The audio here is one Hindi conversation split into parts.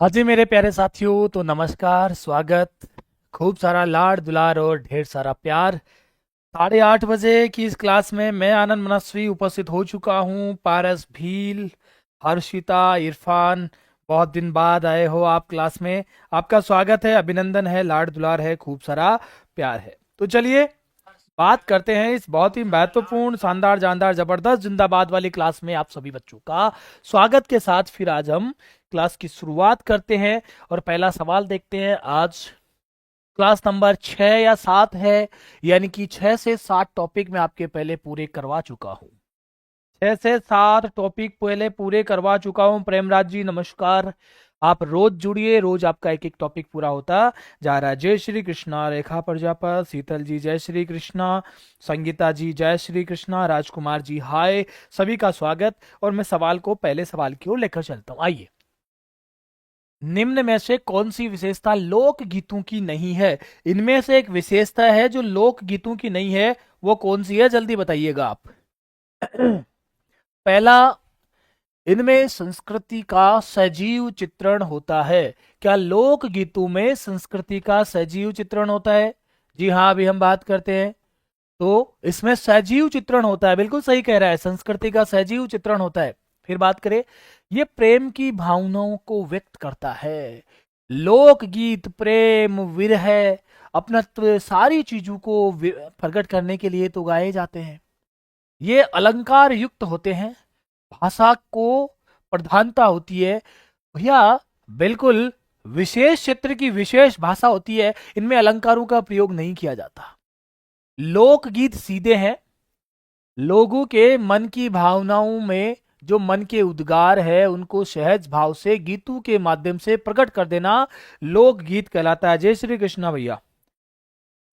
हाँ जी मेरे प्यारे साथियों, तो नमस्कार, स्वागत, खूब सारा लाड दुलार और ढेर सारा प्यार। 8:30 बजे की इस क्लास में मैं आनंद मनस्वी उपस्थित हो चुका हूँ। पारस, भील, हर्षिता, इरफान, बहुत दिन बाद आए हो आप क्लास में। आपका स्वागत है, अभिनंदन है, लाड दुलार है, खूब सारा प्यार है। तो चलिए बात करते हैं इस बहुत ही महत्वपूर्ण, शानदार, जानदार, जबरदस्त, जिंदाबाद वाली क्लास में आप सभी बच्चों का स्वागत के साथ फिर आज हम क्लास की शुरुआत करते हैं और पहला सवाल देखते हैं। आज क्लास नंबर 6 या 7 है, यानी कि 6 से 7 टॉपिक मैं आपके पहले पूरे करवा चुका हूँ। 6 से 7 टॉपिक पहले पूरे करवा चुका हूँ। प्रेमराज जी नमस्कार। आप रोज जुड़िए, रोज आपका एक एक टॉपिक पूरा होता जा रहा है। जय श्री कृष्णा। रेखा प्रजापत, शीतल जी जय श्री कृष्णा, संगीता जी जय श्री कृष्णा, राजकुमार जी हाय, सभी का स्वागत। और मैं सवाल को, पहले सवाल की ओर लेकर चलता हूं। आइए, निम्न में से कौन सी विशेषता लोक गीतों की नहीं है? इनमें से एक विशेषता है जो लोक गीतों की नहीं है, वो कौन सी है? जल्दी बताइएगा आप। पहला, इनमें संस्कृति का सजीव चित्रण होता है। क्या लोक गीतों में संस्कृति का सजीव चित्रण होता है? जी हाँ, अभी हम बात करते हैं। तो इसमें सजीव चित्रण होता है, बिल्कुल सही कह रहा है, संस्कृति का सजीव चित्रण होता है। फिर बात करें, ये प्रेम की भावनाओं को व्यक्त करता है। लोकगीत प्रेम, विरह, अपनत्व, सारी चीजों को प्रकट करने के लिए तो गाए जाते हैं। ये अलंकार युक्त होते हैं, भाषा को प्रधानता होती है भैया, बिल्कुल विशेष क्षेत्र की विशेष भाषा होती है, इनमें अलंकारों का प्रयोग नहीं किया जाता। लोकगीत सीधे हैं, लोगों के मन की भावनाओं में जो मन के उद्गार है उनको सहज भाव से गीतों के माध्यम से प्रकट कर देना लोकगीत कहलाता है। जय श्री कृष्णा भैया।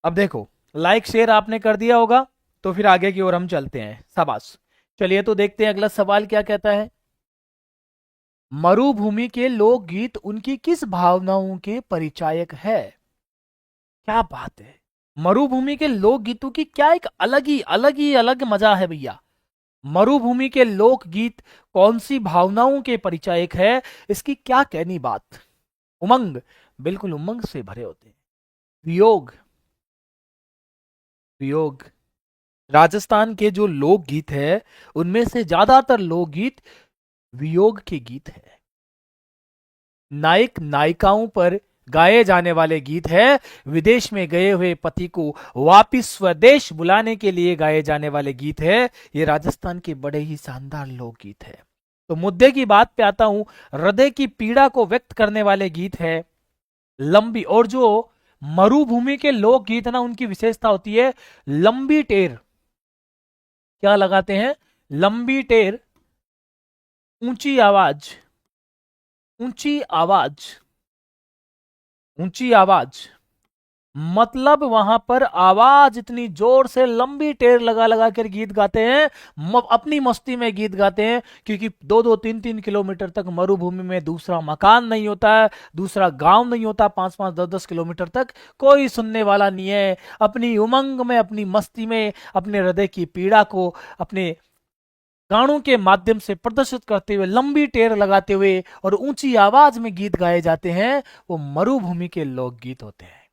अब देखो, लाइक शेयर आपने कर दिया होगा, तो फिर आगे की ओर हम चलते हैं। शाबाश। चलिए तो देखते हैं अगला सवाल क्या कहता है। मरुभूमि के लोकगीत उनकी किस भावनाओं के परिचायक है? क्या बात है, मरुभूमि के लोकगीतों की क्या एक अलग मजा है भैया। मरुभूमि के लोकगीत कौन सी भावनाओं के परिचायक है, इसकी क्या कहनी बात। उमंग, बिल्कुल उमंग से भरे होते हैं। वियोग, वियोग, राजस्थान के जो लोकगीत है उनमें से ज्यादातर लोकगीत वियोग के गीत है। नायक नायिकाओं पर गाए जाने वाले गीत है। विदेश में गए हुए पति को वापिस स्वदेश बुलाने के लिए गाए जाने वाले गीत है। ये राजस्थान के बड़े ही शानदार लोकगीत है। तो मुद्दे की बात पे आता हूं, हृदय की पीड़ा को व्यक्त करने वाले गीत है लंबी। और जो मरुभूमि के लोकगीत है ना, उनकी विशेषता होती है लंबी टेर। क्या लगाते हैं? लंबी टेर, ऊंची आवाज, ऊंची आवाज, ऊंची आवाज। मतलब वहां पर आवाज इतनी जोर से लंबी टेर लगा लगा कर गीत गाते हैं, अपनी मस्ती में गीत गाते हैं, क्योंकि 2-2, 3-3 किलोमीटर तक मरुभूमि में दूसरा मकान नहीं होता है, दूसरा गांव नहीं होता, 5-5, 10-10 किलोमीटर तक कोई सुनने वाला नहीं है। अपनी उमंग में, अपनी मस्ती में, अपने हृदय की पीड़ा को अपने गानों के माध्यम से प्रदर्शित करते हुए, लंबी टेर लगाते हुए और ऊंची आवाज में गीत गाए जाते हैं, वो मरुभूमि के लोकगीत होते हैं।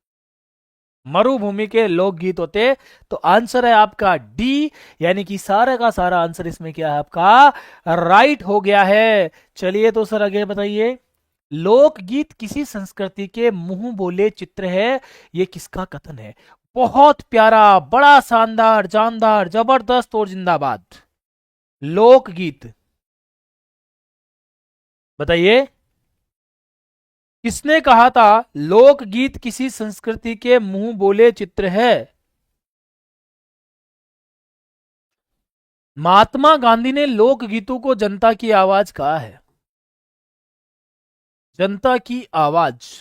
मरुभूमि के लोकगीत होते। तो आंसर है आपका डी, यानी कि सारा का सारा आंसर इसमें क्या है आपका? राइट हो गया है। चलिए तो सर आगे बताइए। लोकगीत किसी संस्कृति के मुंह बोले चित्र है, ये किसका कथन है? बहुत प्यारा, बड़ा शानदार, जानदार, जबरदस्त और जिंदाबाद। लोकगीत बताइए, किसने कहा था लोकगीत किसी संस्कृति के मुंह बोले चित्र है? महात्मा गांधी ने लोकगीतों को जनता की आवाज कहा है। जनता की आवाज,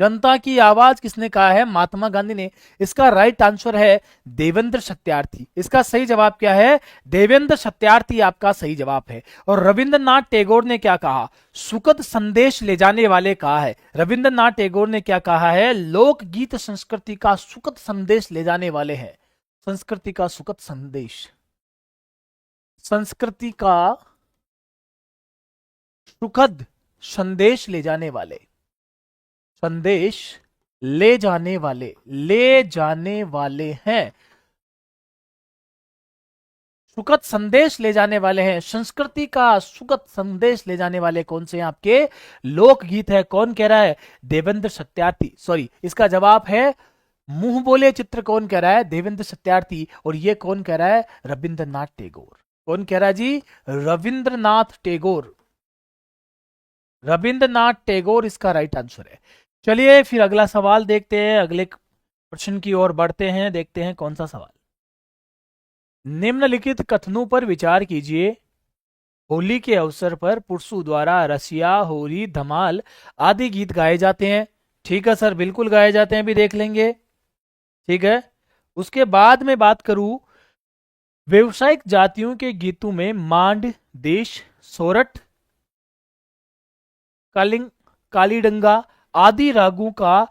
जनता की आवाज किसने कहा है? महात्मा गांधी ने। इसका राइट आंसर है देवेंद्र सत्यार्थी। इसका सही जवाब क्या है? देवेंद्र सत्यार्थी आपका सही जवाब है। और रविंद्रनाथ टैगोर ने क्या कहा? सुखद संदेश ले जाने वाले कहा है। रविंद्रनाथ टैगोर ने क्या कहा है? लोकगीत संस्कृति का सुखद संदेश ले जाने वाले हैं। संस्कृति का सुखद संदेश, संस्कृति का सुखद संदेश ले जाने वाले, संदेश ले जाने वाले, ले जाने वाले हैं, सुखद संदेश ले जाने वाले हैं, संस्कृति का सुखद संदेश ले जाने वाले कौन से हैं आपके लोकगीत है? कौन कह रहा है? देवेंद्र सत्यार्थी। सॉरी, इसका जवाब है मुंह बोले चित्र। कौन कह रहा है? देवेंद्र सत्यार्थी। और ये कौन कह रहा है? रविंद्रनाथ टैगोर। कौन कह रहा है जी? रविंद्रनाथ टैगोर। रविंद्रनाथ टैगोर इसका राइट आंसर है। चलिए फिर अगला सवाल देखते हैं, अगले प्रश्न की ओर बढ़ते हैं, देखते हैं कौन सा सवाल। निम्नलिखित कथनों पर विचार कीजिए। होली के अवसर पर पुरुषों द्वारा रसिया, होरी, धमाल आदि गीत गाए जाते हैं। ठीक है सर, बिल्कुल गाए जाते हैं, भी देख लेंगे। ठीक है, उसके बाद में बात करूं, व्यवसायिक जातियों के गीतों में मांड, देश, सोरठ, कालिंग, कालीडंगा आदि रागों का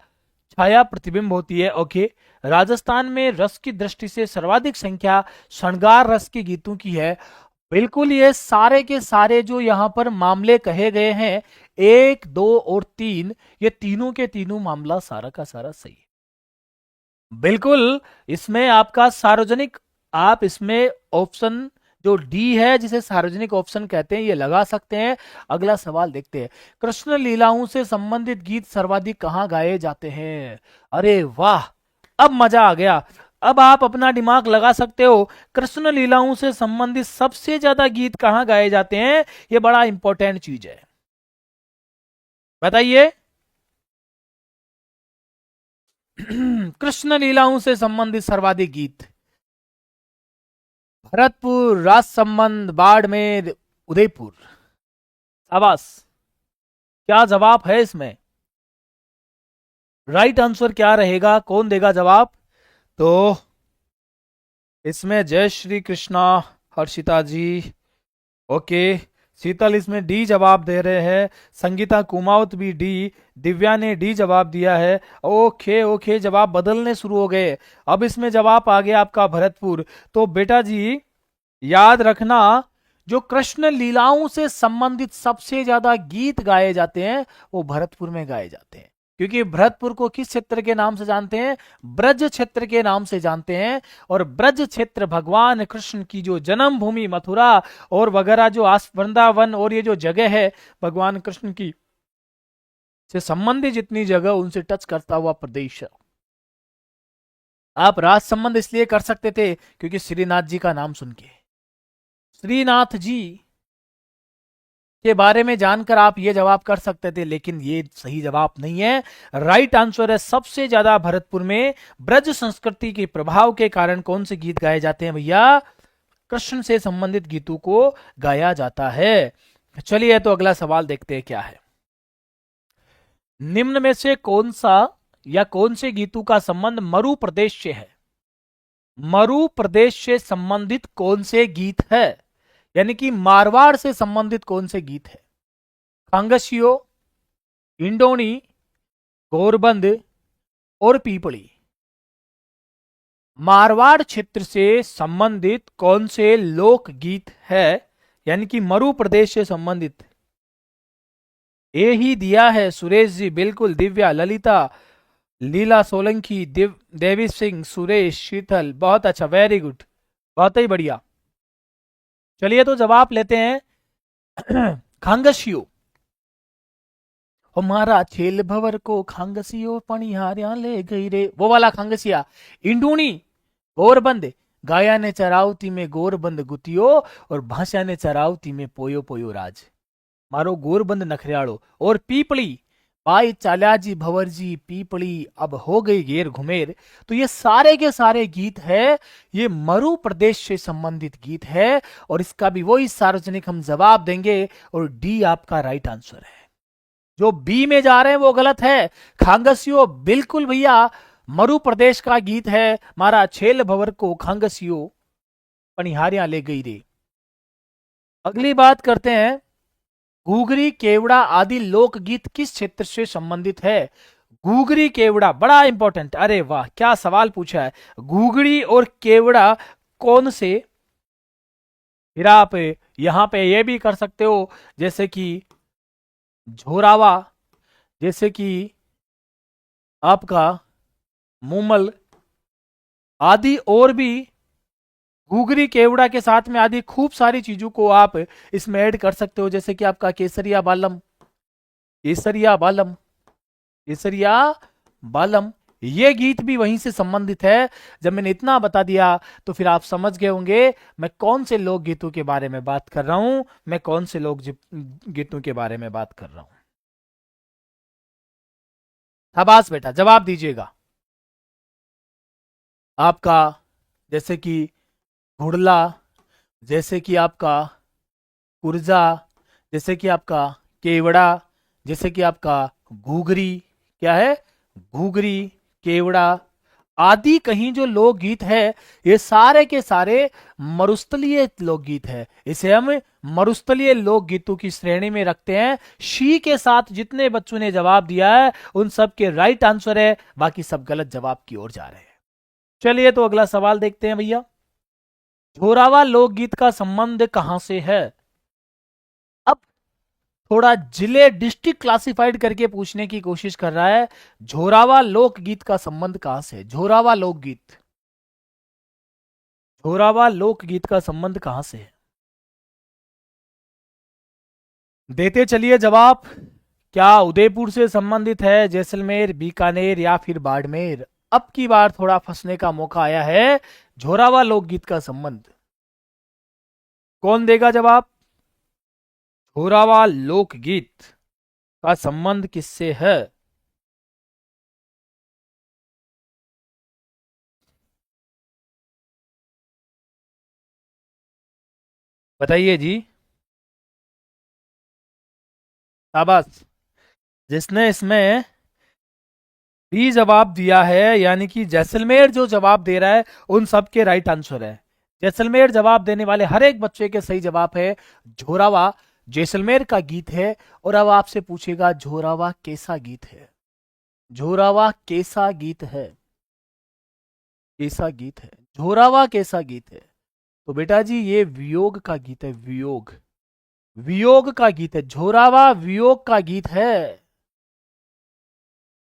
छाया प्रतिबिंब होती है। ओके, राजस्थान में रस की दृष्टि से सर्वाधिक संख्या श्रृंगार रस के गीतों की है। बिल्कुल, ये सारे के सारे जो यहां पर मामले कहे गए हैं, 1, 2 और 3, ये तीनों के तीनों मामला सारा का सारा सही है। बिल्कुल, इसमें आपका सार्वजनिक, आप इसमें ऑप्शन जो डी है जिसे सार्वजनिक ऑप्शन कहते हैं, ये लगा सकते हैं। अगला सवाल देखते हैं, कृष्ण लीलाओं से संबंधित गीत सर्वाधिक कहां गाए जाते हैं? अरे वाह, अब मजा आ गया। अब आप अपना दिमाग लगा सकते हो, कृष्ण लीलाओं से संबंधित सबसे ज्यादा गीत कहां गाए जाते हैं? ये बड़ा इंपॉर्टेंट चीज है, बताइए। कृष्ण लीलाओं से संबंधित सर्वाधिक गीत, भरतपुर, राजसमंद, बाड़मेर, उदयपुर। शाबाश, क्या जवाब है इसमें? राइट आंसर क्या रहेगा? कौन देगा जवाब? तो इसमें जय श्री कृष्णा, हर्षिता जी। ओके, शीतल इसमें डी जवाब दे रहे हैं, संगीता कुमावत भी डी, दिव्या ने डी जवाब दिया है। ओके ओके, जवाब बदलने शुरू हो गए। अब इसमें जवाब आ गया आपका भरतपुर। तो बेटा जी याद रखना, जो कृष्ण लीलाओं से संबंधित सबसे ज्यादा गीत गाए जाते हैं वो भरतपुर में गाए जाते हैं, क्योंकि भरतपुर को किस क्षेत्र के नाम से जानते हैं? ब्रज क्षेत्र के नाम से जानते हैं। और ब्रज क्षेत्र भगवान कृष्ण की जो जन्मभूमि मथुरा और वगैरह जो आस वृंदावन और ये जो जगह है भगवान कृष्ण की से संबंधित जितनी जगह उनसे टच करता हुआ प्रदेश है। आप राज संबंध इसलिए कर सकते थे क्योंकि श्रीनाथ जी का नाम सुन के, श्रीनाथ जी के बारे में जानकर आप ये जवाब कर सकते थे, लेकिन ये सही जवाब नहीं है। राइट आंसर है, सबसे ज्यादा भरतपुर में ब्रज संस्कृति के प्रभाव के कारण कौन से गीत गाए जाते हैं भैया? कृष्ण से संबंधित गीतों को गाया जाता है। चलिए तो अगला सवाल देखते हैं क्या है। निम्न में से कौन सा या कौन से गीतों का संबंध मरु प्रदेश से है? मरु प्रदेश से संबंधित कौन से गीत है, यानी कि मारवाड़ से संबंधित कौन से गीत है? खांगसियो, इंडोनी, गोरबंद और पीपली। मारवाड़ क्षेत्र से संबंधित कौन से लोक गीत है, यानी कि मरु प्रदेश से संबंधित? ये ही दिया है सुरेश जी, बिल्कुल। दिव्या, ललिता, लीला सोलंकी, देवी सिंह, सुरेश, शीतल, बहुत अच्छा, वेरी गुड, बहुत ही बढ़िया। चलिए तो जवाब लेते हैं। खांगसियो, हमारा छेल भवर को खांगसियो पणिहारियां ले गई रे, वो वाला खांगसिया। इंडूनी, गोरबंद, गाया ने चरावती में गोरबंद गुतियो और भाषा ने चरावती में पोयो पोयो राज, मारो गोरबंद नखरियाड़ो। और पीपली, भाई चाल्याजी भंवरजी पीपली अब हो गई घेर घुमेर। तो ये सारे के सारे गीत है, ये मरु प्रदेश से संबंधित गीत है, और इसका भी वही सार्वजनिक हम जवाब देंगे, और डी आपका राइट आंसर है। जो बी में जा रहे हैं वो गलत है। खांगसियो बिल्कुल भैया मरु प्रदेश का गीत है, मारा छेल भवर को खांगसियो पनिहारियां ले गई रे। अगली बात करते हैं, घूघरी, केवड़ा आदि लोकगीत किस क्षेत्र से संबंधित है? घूघरी, केवड़ा, बड़ा इंपॉर्टेंट। अरे वाह, क्या सवाल पूछा है। घूघरी और केवड़ा कौन से? फिर आप यहां पे ये भी कर सकते हो, जैसे कि झोरावा, जैसे कि आपका मूमल आदि, और भी घुघरी केवड़ा के साथ में आदि खूब सारी चीजों को आप इसमें ऐड कर सकते हो, जैसे कि आपका केसरिया बालम, केसरिया बालम, केसरिया बालम, ये गीत भी वहीं से संबंधित है। जब मैंने इतना बता दिया तो फिर आप समझ गए होंगे मैं कौन से लोक गीतों के बारे में बात कर रहा हूं, मैं कौन से लोक गीतों के बारे में बात कर रहा हूं। शाबाश बेटा, जवाब दीजिएगा। आपका जैसे कि घुड़ला, जैसे कि आपका कुर्जा, जैसे कि आपका केवड़ा, जैसे कि आपका घूघरी, क्या है, घूघरी, केवड़ा आदि कहीं जो लोकगीत है, ये सारे के सारे मरुस्थलीय लोकगीत है। इसे हम मरुस्थलीय लोकगीतों की श्रेणी में रखते हैं। शी के साथ जितने बच्चों ने जवाब दिया है उन सब के राइट आंसर है, बाकी सब गलत जवाब की ओर जा रहे हैं। चलिए तो अगला सवाल देखते हैं भैया। झोरावा लोकगीत का संबंध कहां से है? अब थोड़ा जिले डिस्ट्रिक्ट क्लासिफाइड करके पूछने की कोशिश कर रहा है। झोरावा लोकगीत का संबंध कहां से? झोरावा लोकगीत, झोरावा लोकगीत का संबंध कहां से है? देते चलिए जवाब। क्या उदयपुर से संबंधित है, जैसलमेर, बीकानेर या फिर बाड़मेर? अब की बार थोड़ा फंसने का मौका आया है। झोरावा लोकगीत का संबंध कौन देगा जवाब? झोरावा लोकगीत का संबंध किससे है? बताइए जी। शाबाश, जिसने इसमें बी जवाब दिया है, यानी कि जैसलमेर जो जवाब दे रहा है उन सब के राइट आंसर है। जैसलमेर जवाब देने वाले हर एक बच्चे के सही जवाब है झोरावा, जैसलमेर का गीत है। और अब आपसे पूछेगा झोरावा कैसा गीत है? झोरावा कैसा गीत है? कैसा गीत है झोरावा, कैसा गीत है? तो बेटा जी ये वियोग का गीत है, वियोग, वियोग का गीत है। झोरावा वियोग का गीत है।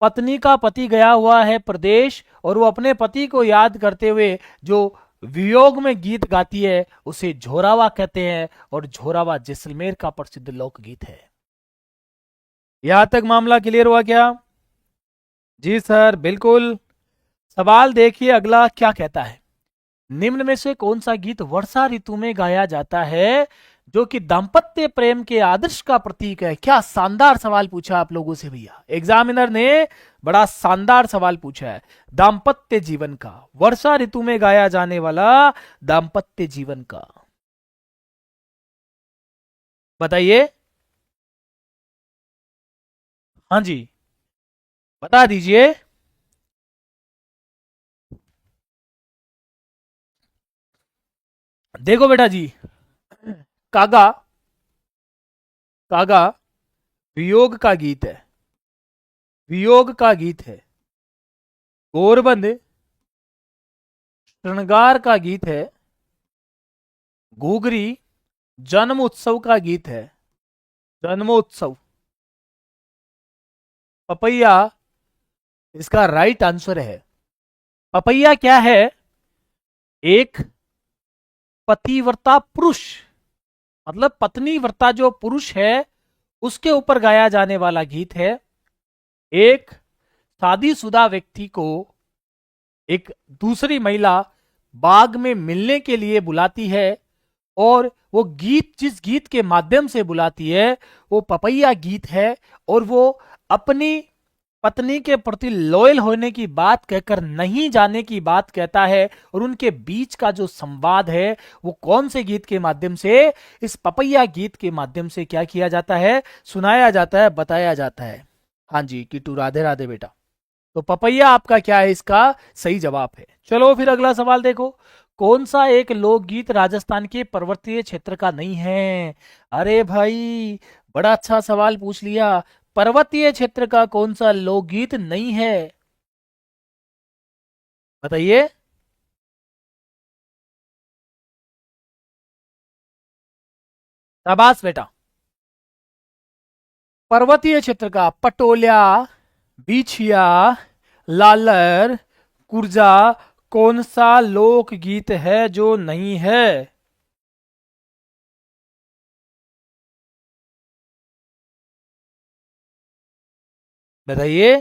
पत्नी का पति गया हुआ है प्रदेश और वो अपने पति को याद करते हुए जो वियोग में गीत गाती है उसे झोरावा कहते हैं, और झोरावा जैसलमेर का प्रसिद्ध लोकगीत है। यहां तक मामला क्लियर हुआ क्या? जी सर, बिल्कुल। सवाल देखिए अगला क्या कहता है। निम्न में से कौन सा गीत वर्षा ऋतु में गाया जाता है जो कि दाम्पत्य प्रेम के आदर्श का प्रतीक है? क्या शानदार सवाल पूछा आप लोगों से भैया, एग्जामिनर ने बड़ा शानदार सवाल पूछा है। दाम्पत्य जीवन का, वर्षा ऋतु में गाया जाने वाला दाम्पत्य जीवन का, बताइए। हाँ जी, बता दीजिए। देखो बेटा जी, कागा, कागा वियोग का गीत है, वियोग का गीत है। गोरबंद श्रृंगार का गीत है। घूघरी जन्म उत्सव का गीत है, जन्मोत्सव। पपैया इसका राइट आंसर है। पपैया क्या है? एक पतिव्रता पुरुष, मतलब पत्नी व्रता जो पुरुष है उसके ऊपर गाया जाने वाला गीत है। एक शादीशुदा व्यक्ति को एक दूसरी महिला बाग में मिलने के लिए बुलाती है, और वो गीत जिस गीत के माध्यम से बुलाती है वो पपैया गीत है। और वो अपनी पत्नी के प्रति लॉयल होने की बात कहकर नहीं जाने की बात कहता है, और उनके बीच का जो संवाद है वो कौन से गीत के माध्यम से? इस पपैया गीत के माध्यम से क्या किया जाता है? सुनाया जाता है, बताया जाता है। हाँ जी किट्टू, राधे राधे बेटा। तो पपैया आपका क्या है, इसका सही जवाब है। चलो फिर अगला सवाल देखो। कौन सा एक लोकगीत राजस्थान के पर्वतीय क्षेत्र का नहीं है? अरे भाई, बड़ा अच्छा सवाल पूछ लिया। पर्वतीय क्षेत्र का कौन सा लोकगीत नहीं है, बताइए। शाबाश बेटा। पर्वतीय क्षेत्र का पटोल्या, बीछिया, लालर, कुर्जा कौन सा लोकगीत है जो नहीं है? बताइए।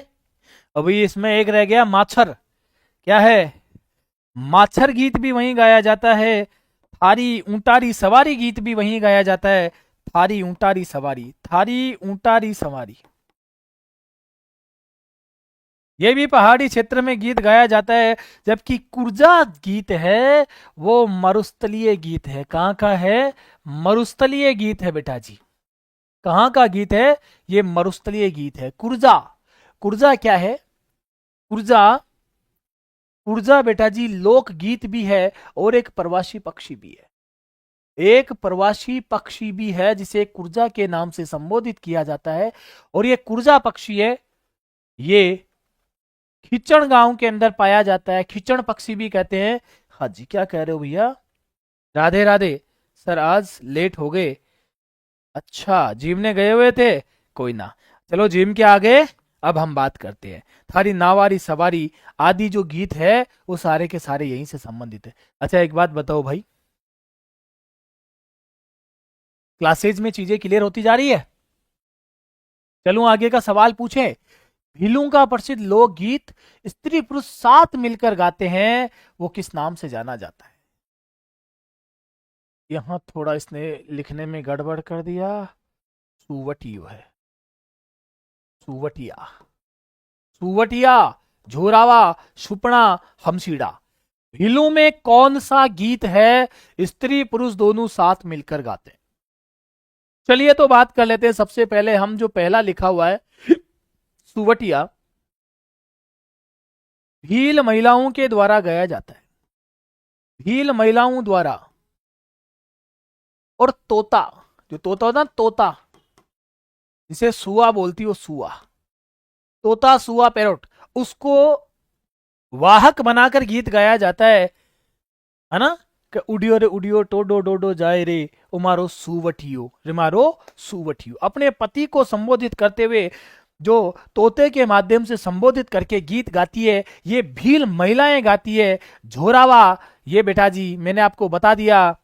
अभी इसमें एक रह गया माछर। क्या है? माछर गीत भी वहीं गाया जाता है। थारी ऊंटारी सवारी गीत भी वहीं गाया जाता है। थारी ऊंटारी सवारी, थारी ऊंटारी सवारी, ये भी पहाड़ी क्षेत्र में गीत गाया जाता है। जबकि कुर्जा गीत है वो मरुस्थलीय गीत है। कहाँ का है? मरुस्थलीय गीत है बेटा जी। कहाँ का गीत है? ये मरुस्थलीय गीत है। कुर्जा, कुर्जा क्या है? कुर्जा, कुर्जा बेटा जी लोक गीत भी है और एक प्रवासी पक्षी भी है। एक प्रवासी पक्षी भी है जिसे कुर्जा के नाम से संबोधित किया जाता है। और ये कुर्जा पक्षी है, ये खिचण गांव के अंदर पाया जाता है। खिचण पक्षी भी कहते हैं। हाँ जी, क्या कह रहे हो भैया? राधे राधे। सर आज लेट हो गए। अच्छा, जिम ने गए हुए थे। कोई ना, चलो जिम के आगे अब हम बात करते हैं। थारी नावारी सवारी आदि जो गीत है वो सारे के सारे यहीं से संबंधित है। अच्छा एक बात बताओ भाई, क्लासेज में चीजें क्लियर होती जा रही है? चलूं आगे का सवाल पूछे। भीलू का प्रसिद्ध लोकगीत स्त्री पुरुष साथ मिलकर गाते हैं, वो किस नाम से जाना जाता है? यहां थोड़ा इसने लिखने में गड़बड़ कर दिया। सुवटियो है, सुवटिया, सुवटिया, झोरावा, सुपना, हमसीड़ा। भीलू में कौन सा गीत है स्त्री पुरुष दोनों साथ मिलकर गाते हैं? चलिए तो बात कर लेते हैं। सबसे पहले हम जो पहला लिखा हुआ है सुवटिया, भील महिलाओं के द्वारा गाया जाता है। भील महिलाओं द्वारा। और तोता, जो तोता होता है ना, तोता जिसे सुआ बोलती हो, सुआ, तोता सुआ पैरोट, उसको वाहक बनाकर गीत गाया जाता है ना? कि उडियो रे उडियो टोडो डोडो जाए रे उमारो सुवटियो, रिमारो सुवटियो। अपने पति को संबोधित करते हुए जो तोते के माध्यम से संबोधित करके गीत गाती है, ये भील महिलाएं गाती है। झोरावा, ये बेटा जी मैंने आपको बता दिया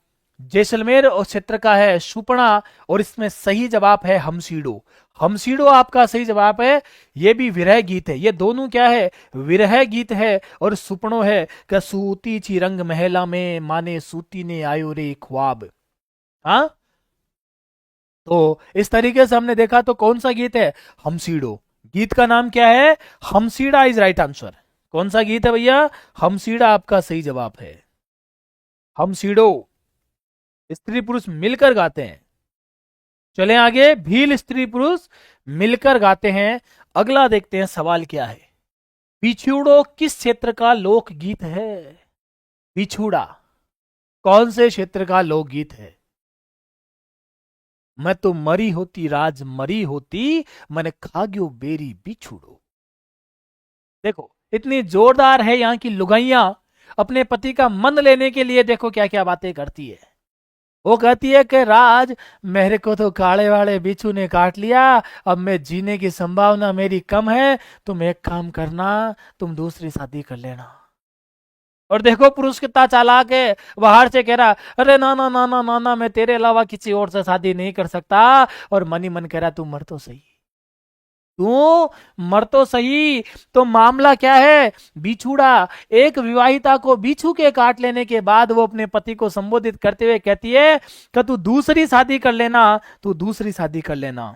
जैसलमेर और क्षेत्र का है। सुपना, और इसमें सही जवाब है हमसीडो। हमसीडो आपका सही जवाब है। ये भी विरह गीत है। ये दोनों क्या है? विरह गीत है। और सुपनो है कि सूती ची रंग महला में माने सूती ने आयो रे ख्वाब। हाँ, तो इस तरीके से हमने देखा तो कौन सा गीत है? हमसीडो। गीत का नाम क्या है? हमसीडा इज राइट आंसर। कौन सा गीत है भैया? हमसीडा आपका सही जवाब है। हमसीडो स्त्री पुरुष मिलकर गाते हैं। चलें आगे। भील स्त्री पुरुष मिलकर गाते हैं। अगला देखते हैं सवाल क्या है। बिछुड़ो किस क्षेत्र का लोकगीत है? बिछुड़ा कौन से क्षेत्र का लोकगीत है? मैं तो मरी होती राज मरी होती, मैंने खा गयो बेरी बिछुड़ो। देखो इतनी जोरदार है यहां की लुगाइयां। अपने पति का मन लेने के लिए देखो क्या क्या बातें करती है। वो कहती है कि राज, मेरे को तो काले वाले बिच्छू ने काट लिया, अब मैं जीने की संभावना मेरी कम है। तुम एक काम करना, तुम दूसरी शादी कर लेना। और देखो पुरुष कितना चालाक है, बाहर से कह रहा अरे ना ना ना ना ना ना, मैं तेरे अलावा किसी और से शादी नहीं कर सकता। और मन ही मन कह रहा तू मर तो सही, तू मर तो सही। तो मामला क्या है? बिछुड़ा। एक विवाहिता को बिच्छू के काट लेने के बाद वो अपने पति को संबोधित करते हुए कहती है कि तू दूसरी शादी कर लेना, तू दूसरी शादी कर लेना,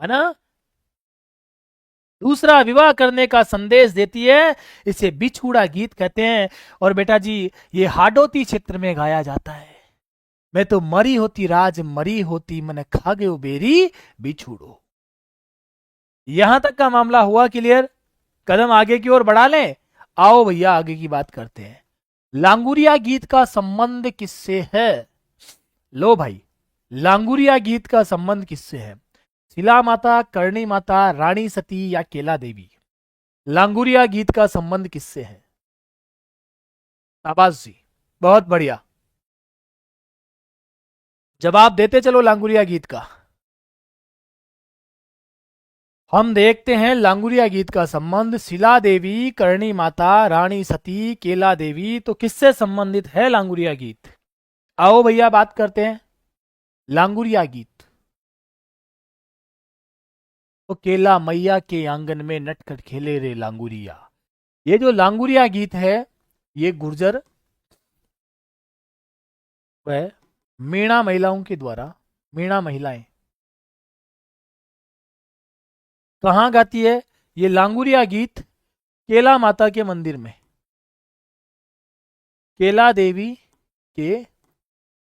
है ना? दूसरा विवाह करने का संदेश देती है। इसे बिछुड़ा गीत कहते हैं। और बेटा जी ये हाडोती क्षेत्र में गाया जाता है। मैं तो मरी होती राज मरी होती, मैंने खा गयो बेरी बिछुड़ो। यहां तक का मामला हुआ क्लियर? कदम आगे की ओर बढ़ा लें। आओ भैया आगे की बात करते हैं। लांगुरिया गीत का संबंध किससे है? लो भाई, लांगुरिया गीत का संबंध किससे है? शिला माता, करणी माता, रानी सती या केला देवी? लांगुरिया गीत का संबंध किससे है? शाबाश जी, बहुत बढ़िया जवाब देते चलो लांगुरिया गीत का। हम देखते हैं लांगुरिया गीत का संबंध शिला देवी, करणी माता, रानी सती, केला देवी, तो किससे संबंधित है लांगुरिया गीत? आओ भैया बात करते हैं। लांगुरिया गीत तो केला मैया के आंगन में नटखट खेले रे लांगुरिया, ये जो लांगुरिया गीत है ये गुर्जर वह मीणा महिलाओं के द्वारा, मीणा महिलाएं कहाँ गाती है? ये लांगुरिया गीत केला माता के मंदिर में, केला देवी के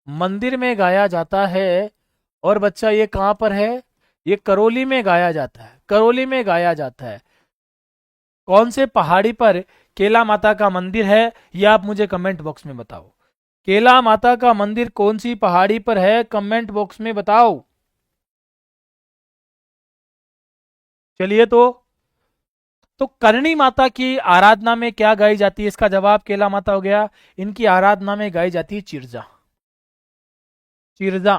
मंदिर में गाया जाता है। और बच्चा ये कहां पर है? ये करौली में गाया जाता है, करौली में गाया जाता है। कौन से पहाड़ी पर केला माता का मंदिर है ये आप मुझे कमेंट बॉक्स में बताओ। केला माता का मंदिर कौन सी पहाड़ी पर है, कमेंट बॉक्स में बताओ। चलिए तो करणी माता की आराधना में क्या गाई जाती है? इसका जवाब केला माता हो गया। इनकी आराधना में गाई जाती है चिरजा, चिरजा।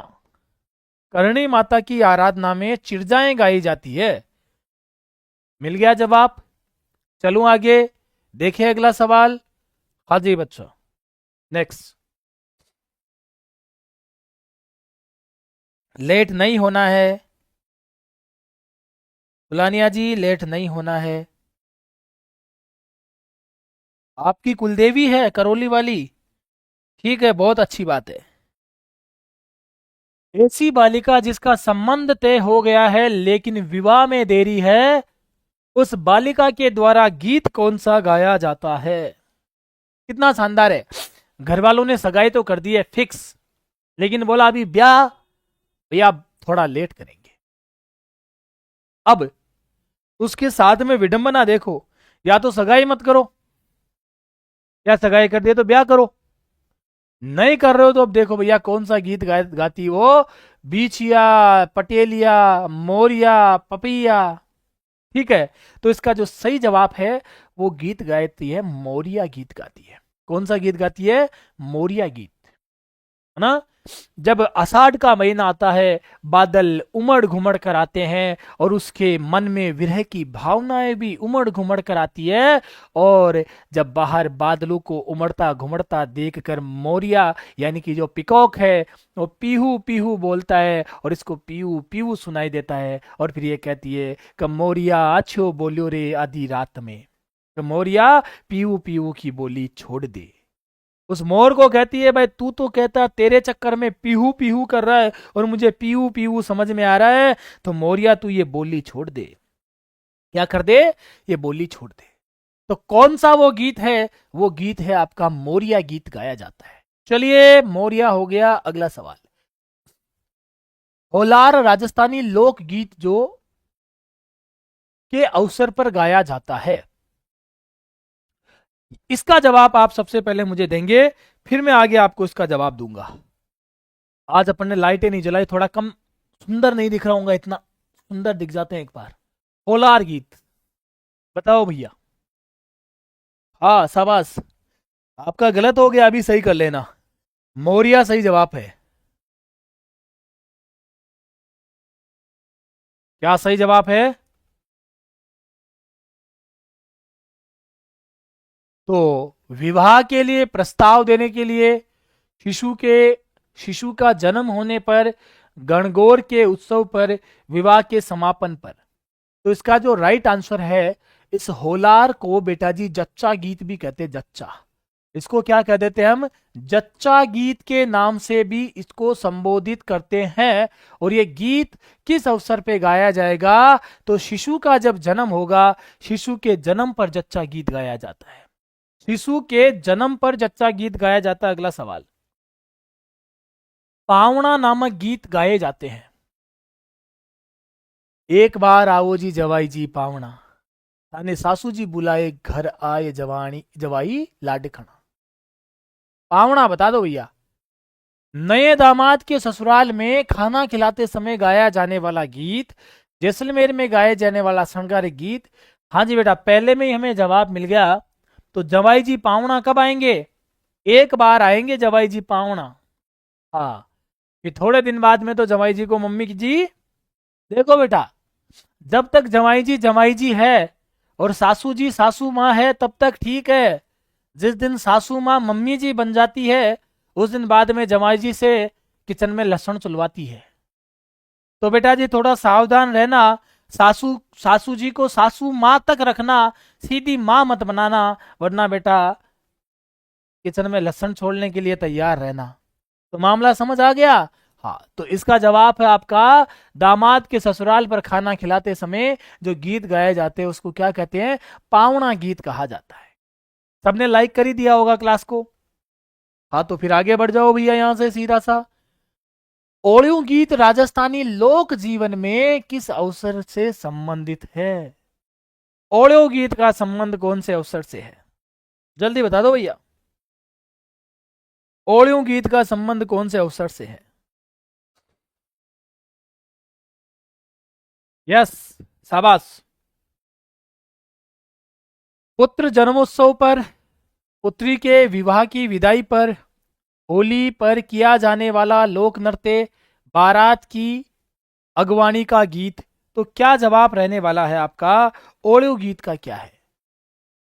करणी माता की आराधना में चिरजाएं गाई जाती है। मिल गया जवाब। चलूं आगे, देखिए अगला सवाल। हाँ जी बच्चों, नेक्स्ट। लेट नहीं होना है फुलानिया जी, लेट नहीं होना है। आपकी कुलदेवी है करौली वाली? ठीक है, बहुत अच्छी बात है। ऐसी बालिका जिसका संबंध तय हो गया है लेकिन विवाह में देरी है, उस बालिका के द्वारा गीत कौन सा गाया जाता है? कितना शानदार है। घर वालों ने सगाई तो कर दी है फिक्स, लेकिन बोला अभी ब्याह भैया थोड़ा लेट करेंगे। अब उसके साथ में विडंबना देखो, या तो सगाई मत करो, या सगाई कर दिए तो ब्याह करो। नहीं कर रहे हो तो अब देखो भैया कौन सा गीत गाती हो। बीछिया, पटेलिया, मोरिया, पपिया। ठीक है, तो इसका जो सही जवाब है वो गीत गाती है मोरिया गीत गाती है। कौन सा गीत गाती है? मोरिया गीत, है ना। जब आषाढ़ का महीना आता है, बादल उमड़ घुमड़ कर आते हैं और उसके मन में विरह की भावनाएं भी उमड़ घुमड़ कर आती है। और जब बाहर बादलों को उमड़ता घुमड़ता देखकर मोरिया यानी कि जो पिकॉक है वो पीहू पीहू बोलता है और इसको पीहू पीहू सुनाई देता है। और फिर ये कहती है कि मोरिया अच्छो बोलियो रे आधी रात में, कि मोरिया पीहू पीहू की बोली छोड़ दे। उस मोर को कहती है भाई तू तो कहता तेरे चक्कर में पीहू पीहू कर रहा है और मुझे पीहू पीहू समझ में आ रहा है, तो मोरिया तू ये बोली छोड़ दे। क्या कर दे? ये बोली छोड़ दे। तो कौन सा वो गीत है? वो गीत है आपका मोरिया गीत गाया जाता है। चलिए मोरिया हो गया। अगला सवाल, होलार राजस्थानी लोक गीत जो के अवसर पर गाया जाता है, इसका जवाब आप सबसे पहले मुझे देंगे, फिर मैं आगे आपको इसका जवाब दूंगा। आज अपन ने लाइटें नहीं जलाई, थोड़ा कम सुंदर नहीं दिख रहा हूँ, इतना सुंदर दिख जाते हैं एक बार। होलार गीत बताओ भैया। हाँ शाबाश, आपका गलत हो गया, अभी सही कर लेना। मोरिया सही जवाब है। क्या सही जवाब है? तो विवाह के लिए प्रस्ताव देने के लिए, शिशु के शिशु का जन्म होने पर, गणगौर के उत्सव पर, विवाह के समापन पर। तो इसका जो राइट आंसर है, इस होलार को बेटा जी जच्चा गीत भी कहते हैं। जच्चा, इसको क्या कह देते हैं हम? जच्चा गीत के नाम से भी इसको संबोधित करते हैं। और ये गीत किस अवसर पे गाया जाएगा? तो शिशु का जब जन्म होगा, शिशु के जन्म पर जच्चा गीत गाया जाता है। शिशु के जन्म पर जच्चा गीत गाया जाता है। अगला सवाल, पावना नामक गीत गाए जाते हैं। एक बार आओ जी जवाई जी पावना, ताने सासू जी बुलाए घर आए जवानी जवाई लाडखना। पावना बता दो भैया। नए दामाद के ससुराल में खाना खिलाते समय गाया जाने वाला गीत, जैसलमेर में गाए जाने वाला श्रृंगारिक गीत। हाँ जी बेटा, पहले में ही हमें जवाब मिल गया। तो जवाई जी पावना कब आएंगे? एक बार आएंगे जवाई जी पावना। हाँ, फिर थोड़े दिन बाद में तो जवाई जी को मम्मी की जी, देखो बेटा जब तक जमाई जी है और सासू जी सासू माँ है तब तक ठीक है। जिस दिन सासू माँ मम्मी जी बन जाती है उस दिन बाद में जमाई जी से किचन में लहसुन चुलवाती है। तो बेटा जी थोड़ा सावधान रहना। सासू सासू जी को सासू माँ तक रखना, सीधी माँ मत बनाना, वरना बेटा किचन में लहसुन छोड़ने के लिए तैयार रहना। तो मामला समझ आ गया। हाँ, तो इसका जवाब है आपका, दामाद के ससुराल पर खाना खिलाते समय जो गीत गाए जाते हैं उसको क्या कहते हैं? पावना गीत कहा जाता है। सबने लाइक कर ही दिया होगा क्लास को। हाँ, तो फिर आगे बढ़ जाओ भैया यहां से सीधा सा। ओलियो गीत राजस्थानी लोक जीवन में किस अवसर से संबंधित है? ओलियो गीत का संबंध कौन से अवसर से है? जल्दी बता दो भैया। ओलियो गीत का संबंध कौन से अवसर से है? यस, शाबाश। पुत्र जन्मोत्सव पर, पुत्री के विवाह की विदाई पर, होली पर किया जाने वाला लोक नृत्य, बारात की अगवानी का गीत। तो क्या जवाब रहने वाला है आपका? ओलियो गीत का क्या है?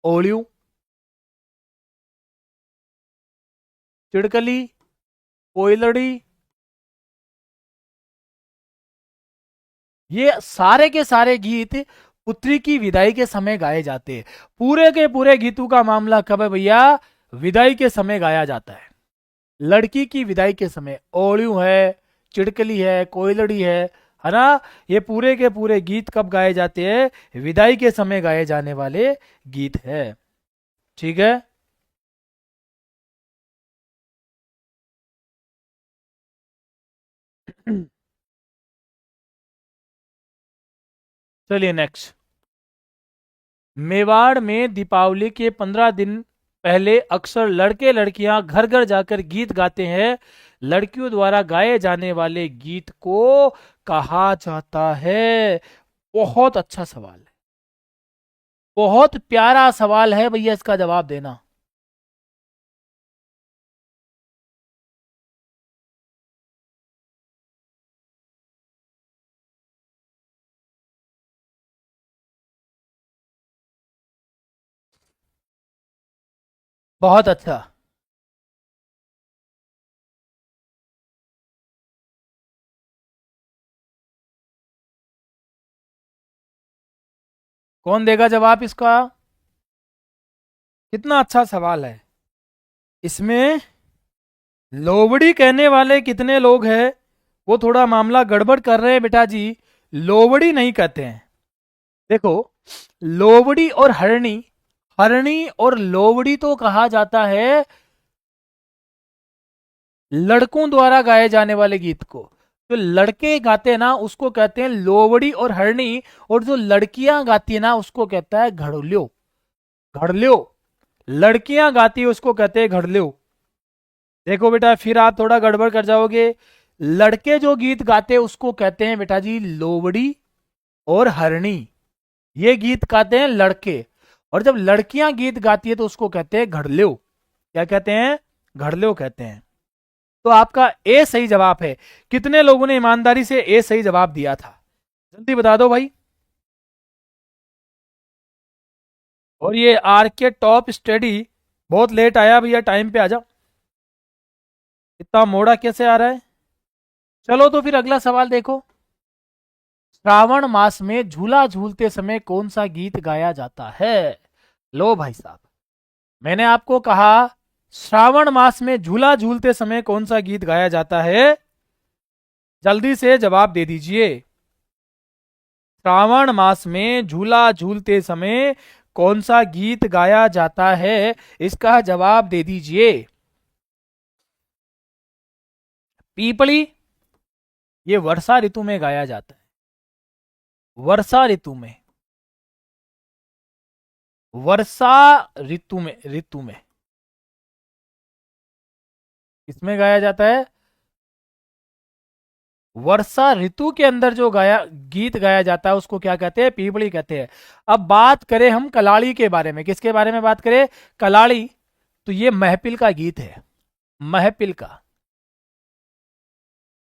ओलियो, चिड़कली, कोयलड़ी, ये सारे के सारे गीत पुत्री की विदाई के समय गाए जाते हैं। पूरे के पूरे गीतों का मामला कब है भैया? विदाई के समय गाया जाता है। लड़की की विदाई के समय ओलियो है, चिड़कली है, कोयलड़ी है ना? ये पूरे के पूरे गीत कब गाए जाते हैं? विदाई के समय गाए जाने वाले गीत है। ठीक है। चलिए नेक्स्ट। मेवाड़ में दीपावली के 15 दिन पहले अक्सर लड़के लड़कियां घर घर जाकर गीत गाते हैं। लड़कियों द्वारा गाए जाने वाले गीत को कहा जाता है? बहुत अच्छा सवाल है, बहुत प्यारा सवाल है भैया, इसका जवाब देना। बहुत अच्छा। कौन देगा जवाब इसका? कितना अच्छा सवाल है। इसमें लोवड़ी कहने वाले कितने लोग हैं? वो थोड़ा मामला गड़बड़ कर रहे हैं बेटा जी। लोवड़ी नहीं कहते हैं। देखो, लोवड़ी और हरणी, हरणी और लोवड़ी तो कहा जाता है लड़कों द्वारा गाए जाने वाले गीत को। जो लड़के गाते हैं ना उसको कहते हैं लोवड़ी और हरणी, और जो लड़कियां गाती है ना उसको कहता है घड़ल्यो। घड़ल्यो, लड़कियां गाती है उसको कहते हैं घड़ल्यो। देखो बेटा, फिर आप थोड़ा गड़बड़ कर जाओगे। लड़के जो गीत गाते हैं उसको कहते हैं बेटा जी लोवड़ी और हरणी। ये गीत गाते हैं लड़के। और जब लड़कियां गीत गाती है तो उसको कहते हैं घड़ल्यो। क्या कहते हैं? घड़ल्यो कहते हैं। तो आपका ए सही जवाब है। कितने लोगों ने ईमानदारी से ए सही जवाब दिया था? जल्दी बता दो भाई। और ये आर के टॉप स्टडी बहुत लेट आया भैया, टाइम पे आ जाओ। इतना मोड़ा कैसे आ रहा है? चलो तो फिर अगला सवाल देखो। श्रावण मास में झूला झूलते समय कौन सा गीत गाया जाता है? लो भाई साहब, मैंने आपको कहा श्रावण मास में झूला झूलते समय कौन सा गीत गाया जाता है? जल्दी से जवाब दे दीजिए। श्रावण मास में झूला झूलते समय कौन सा गीत गाया जाता है? इसका जवाब दे दीजिए। पीपली, ये वर्षा ऋतु में गाया जाता है। वर्षा ऋतु में, वर्षा ऋतु में किसमें गाया जाता है? वर्षा ऋतु के अंदर जो गीत गाया जाता है उसको क्या कहते हैं? पीपली कहते हैं। अब बात करें हम कलाड़ी के बारे में। किसके बारे में बात करें? कलाड़ी। तो ये महफिल का गीत है, महफिल का।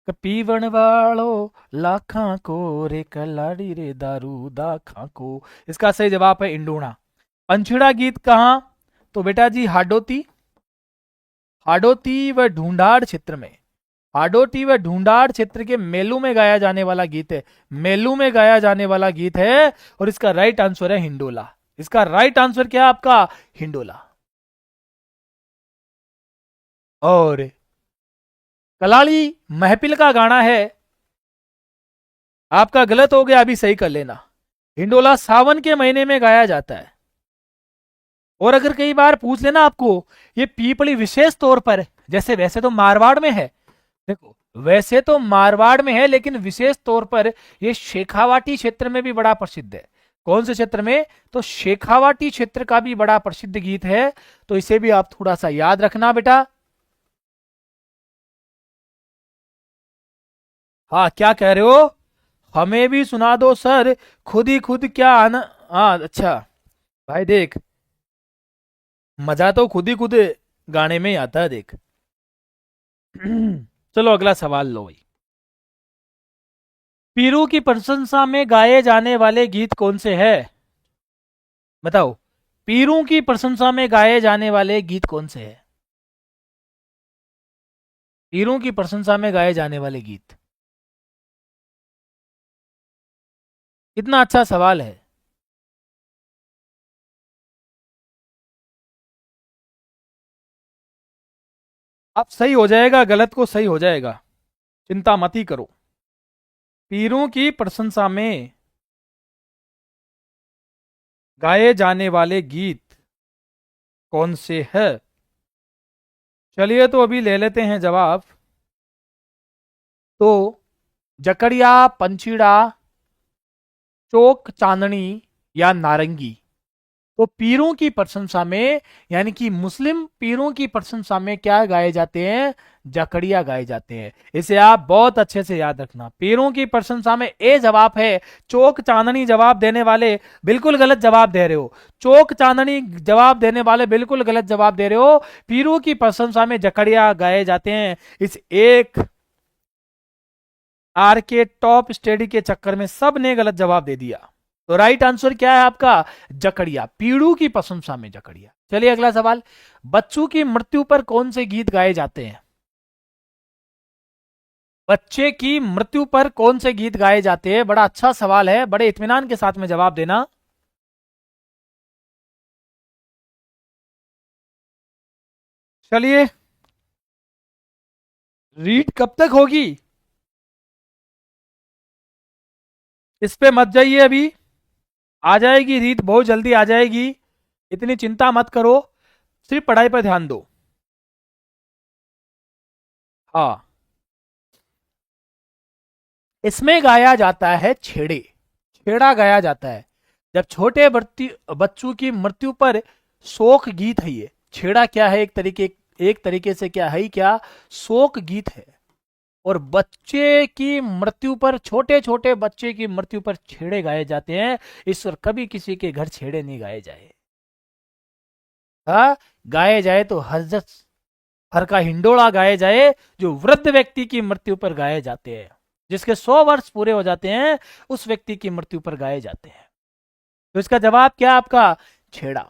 पीवण वालो लाखा को रे कलाड़ी रे दारू दाखा को। इसका सही जवाब है इंडोना। पंछड़ा गीत कहाँ? तो बेटा जी हाडोती, हाडोती व ढूंढाड़ क्षेत्र में, हाडोटी व ढूंढाड़ क्षेत्र के मेलू में गाया जाने वाला गीत है, मेलू में गाया जाने वाला गीत है। और इसका राइट आंसर है हिंडोला। इसका राइट आंसर क्या है आपका? हिंडोला। और कलाली महफिल का गाना है, आपका गलत हो गया, अभी सही कर लेना। हिंडोला सावन के महीने में गाया जाता है। और अगर कई बार पूछ लेना आपको ये पीपली विशेष तौर पर, जैसे वैसे तो मारवाड़ में है, देखो वैसे तो मारवाड़ में है, लेकिन विशेष तौर पर ये शेखावाटी क्षेत्र में भी बड़ा प्रसिद्ध है। कौन से क्षेत्र में? तो शेखावाटी क्षेत्र का भी बड़ा प्रसिद्ध गीत है। तो इसे भी आप थोड़ा सा याद रखना बेटा। हाँ क्या कह रहे हो? हमें भी सुना दो सर, खुद ही खुद क्या आना। हाँ अच्छा भाई देख, मजा तो खुद ही खुद गाने में ही आता है देख। चलो अगला सवाल लो भाई। पीरू की प्रशंसा में गाए जाने वाले गीत कौन से हैं? बताओ, पीरू की प्रशंसा में गाए जाने वाले गीत कौन से हैं? पीरू की प्रशंसा में गाए जाने वाले गीत। कितना अच्छा सवाल है। अब सही हो जाएगा, गलत को सही हो जाएगा, चिंता मत ही करो। पीरू की प्रशंसा में गाए जाने वाले गीत कौन से हैं? चलिए तो अभी ले लेते हैं जवाब। तो जकड़िया, पंचीड़ा, चौक चांदनी या नारंगी। तो पीरों की प्रशंसा में, यानी कि मुस्लिम पीरों की प्रशंसा में क्या गाए जाते हैं? जकड़िया गाए जाते हैं। इसे आप बहुत अच्छे से याद रखना। पीरों की प्रशंसा में ए जवाब है। चौक चांदनी जवाब देने वाले बिल्कुल गलत जवाब दे रहे हो। चौक चांदनी जवाब देने वाले बिल्कुल गलत जवाब दे रहे हो। पीरों की प्रशंसा में जकड़िया गाए जाते हैं। इस एक आर के टॉप स्टडी के चक्कर में सबने गलत जवाब दे दिया। तो राइट आंसर क्या है आपका? जकड़िया, पीड़ू की प्रशंसा में जकड़िया। चलिए अगला सवाल। बच्चों की मृत्यु पर कौन से गीत गाए जाते हैं? बच्चे की मृत्यु पर कौन से गीत गाए जाते हैं? बड़ा अच्छा सवाल है, बड़े इत्मीनान के साथ में जवाब देना। चलिए, रीड कब तक होगी इस पे मत जाइए अभी, आ जाएगी रीत, बहुत जल्दी आ जाएगी। इतनी चिंता मत करो, सिर्फ पढ़ाई पर ध्यान दो। हाँ, इसमें गाया जाता है छेड़े, छेड़ा गाया जाता है। जब छोटे बच्चों की मृत्यु पर शोक गीत है ये। छेड़ा क्या है? एक तरीके से क्या है ही, क्या शोक गीत है। और बच्चे की मृत्यु पर, छोटे छोटे बच्चे की मृत्यु पर छेड़े गाए जाते हैं। ईश्वर कभी किसी के घर छेड़े नहीं गाए जाए। हाँ, गाए जाए तो हजरत हर का हिंडोला गाए जाए, जो वृद्ध व्यक्ति की मृत्यु पर गाए जाते हैं। जिसके 100 वर्ष पूरे हो जाते हैं, उस व्यक्ति की मृत्यु पर गाए जाते हैं। तो इसका जवाब क्या आपका? छेड़ा।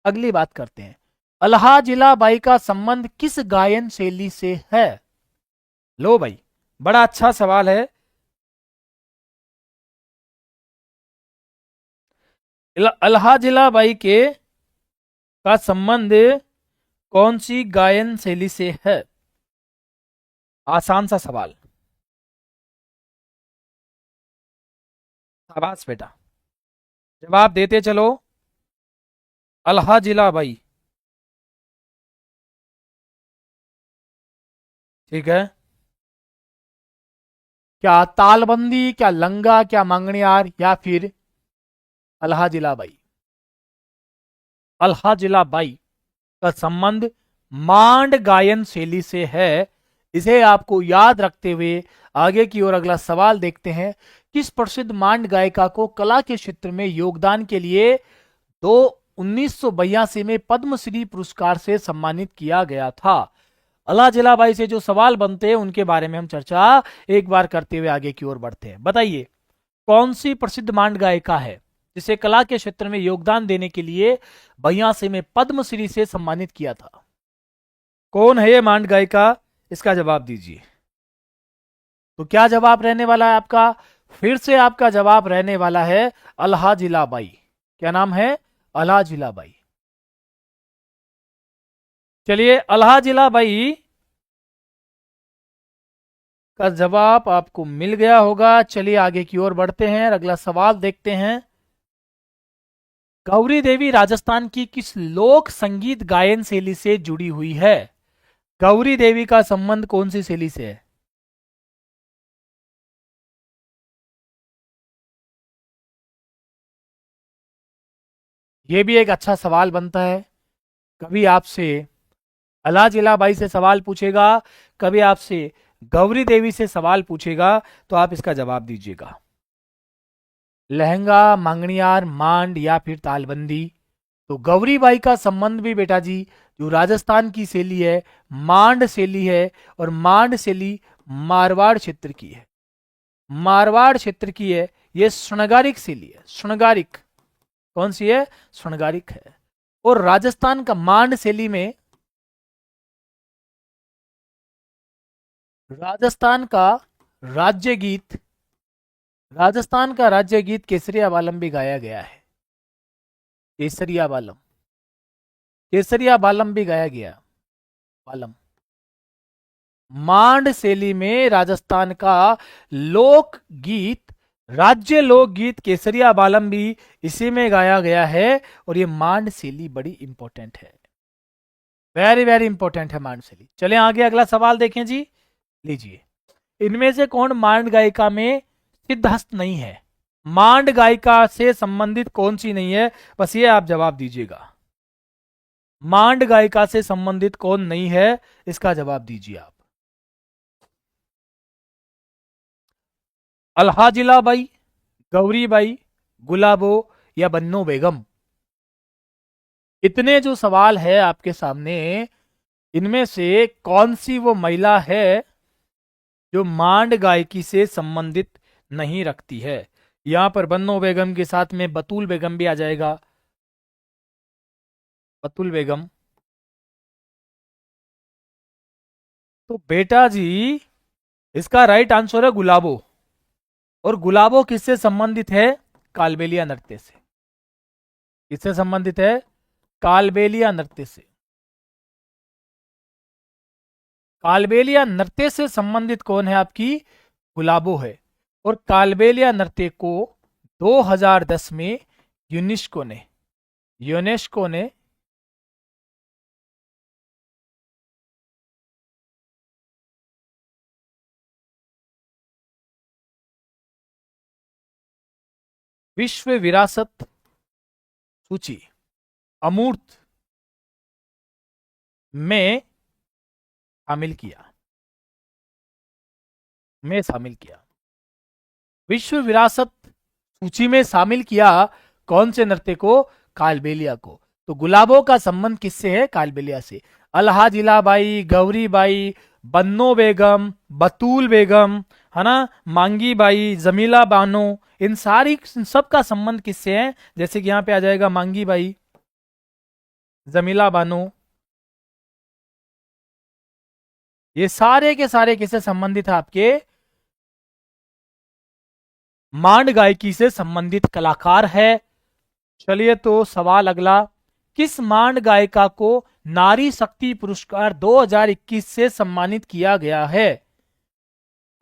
अगली बात करते हैं। अल्हा जिला बाई का संबंध किस गायन शैली से है? लो भाई, बड़ा अच्छा सवाल है। अल्हा जिला बाई के का संबंध कौन सी गायन शैली से है? आसान सा सवाल। शाबाश बेटा, जवाब देते चलो। अल्हा जिला बाई, ठीक है। क्या तालबंदी, क्या लंगा, क्या मंगनियार, या फिर अल्हा जिला बाई? अल्हा जिला बाई का संबंध मांड गायन शैली से है। इसे आपको याद रखते हुए आगे की ओर अगला सवाल देखते हैं। किस प्रसिद्ध मांड गायिका को कला के क्षेत्र में योगदान के लिए दो 1982 में पद्मश्री पुरस्कार से सम्मानित किया गया था? अल्लाह जिलाबाई से जो सवाल बनते हैं उनके बारे में हम चर्चा एक बार करते हुए आगे की ओर बढ़ते हैं। बताइए कौन सी प्रसिद्ध मांड गायिका है जिसे कला के क्षेत्र में योगदान देने के लिए 82 में पद्मश्री से सम्मानित किया था? कौन है ये मांड गायिका? इसका जवाब दीजिए। तो क्या जवाब रहने वाला है आपका? फिर से आपका जवाब रहने वाला है अल्लाह जिलाबाई। क्या नाम है? अल्लाह जिलाबाई। चलिए अल्लाह जिलाबाई का जवाब आपको मिल गया होगा। चलिए आगे की ओर बढ़ते हैं, अगला सवाल देखते हैं। गौरी देवी राजस्थान की किस लोक संगीत गायन शैली से जुड़ी हुई है? गौरी देवी का संबंध कौन सी शैली से है? यह भी एक अच्छा सवाल बनता है। कभी आपसे अल्लाह जिलाबाई से सवाल पूछेगा, कभी आपसे गौरी देवी से सवाल पूछेगा, तो आप इसका जवाब दीजिएगा। लहंगा, मांगणियार, मांड या फिर तालबंदी? तो गौरीबाई का संबंध भी बेटा जी जो राजस्थान की शैली है मांड शैली है, और मांड शैली मारवाड़ क्षेत्र की है। मारवाड़ क्षेत्र की है। यह श्रृंगारिक शैली है। श्रृंगारिक कौन सी है? श्रृंगारिक है। और राजस्थान का मांड शैली में राजस्थान का राज्य गीत राजस्थान का राज्य गीत केसरिया बालम भी गाया गया है। केसरिया बालम, केसरिया बालम भी गाया गया। बालम मांड शैली में राजस्थान का लोक गीत, राज्य लोक गीत केसरिया बालम भी इसी में गाया गया है। और ये मांड शैली बड़ी इंपॉर्टेंट है, वेरी वेरी इंपॉर्टेंट है मांड शैली। चले आगे अगला सवाल देखें जी। लीजिए, इनमें से कौन मांड गायिका में सिद्धहस्त नहीं है? मांड गायिका से संबंधित कौन सी नहीं है? बस ये आप जवाब दीजिएगा। मांड गायिका से संबंधित कौन नहीं है, इसका जवाब दीजिए आप। अल्हाजिलाबाई, गौरीबाई, गुलाबो या बन्नो बेगम? इतने जो सवाल है आपके सामने, इनमें से कौन सी वो महिला है जो मांड गायकी से संबंधित नहीं रखती है? यहां पर बन्नो बेगम के साथ में बतूल बेगम भी आ जाएगा। बतुल बेगम। तो बेटा जी इसका राइट आंसर है गुलाबो। और गुलाबो किससे संबंधित है? कालबेलिया नृत्य से। किससे संबंधित है? कालबेलिया नृत्य से। कालबेलिया नृत्य से संबंधित कौन है आपकी? गुलाबो है। और कालबेलिया नृत्य को 2010 में यूनेस्को ने विश्व विरासत सूची अमूर्त में शामिल किया। विश्व विरासत सूची में शामिल किया कौन से नृत्य को? कालबेलिया को। तो गुलाबों का संबंध किससे है? कालबेलिया से। अल्हाजिलाबाई, गौरीबाई, बन्नो बेगम, बतूल बेगम, है ना, मांगी बाई, जमीला बानो, इन सब का संबंध किससे है? जैसे कि यहां पे आ जाएगा मांगी बाई, जमीला बानो, ये सारे के सारे किससे संबंधित है? आपके मांड गायकी से संबंधित कलाकार है। चलिए तो सवाल अगला, किस मांड गायिका को नारी शक्ति पुरस्कार 2021 से सम्मानित किया गया है?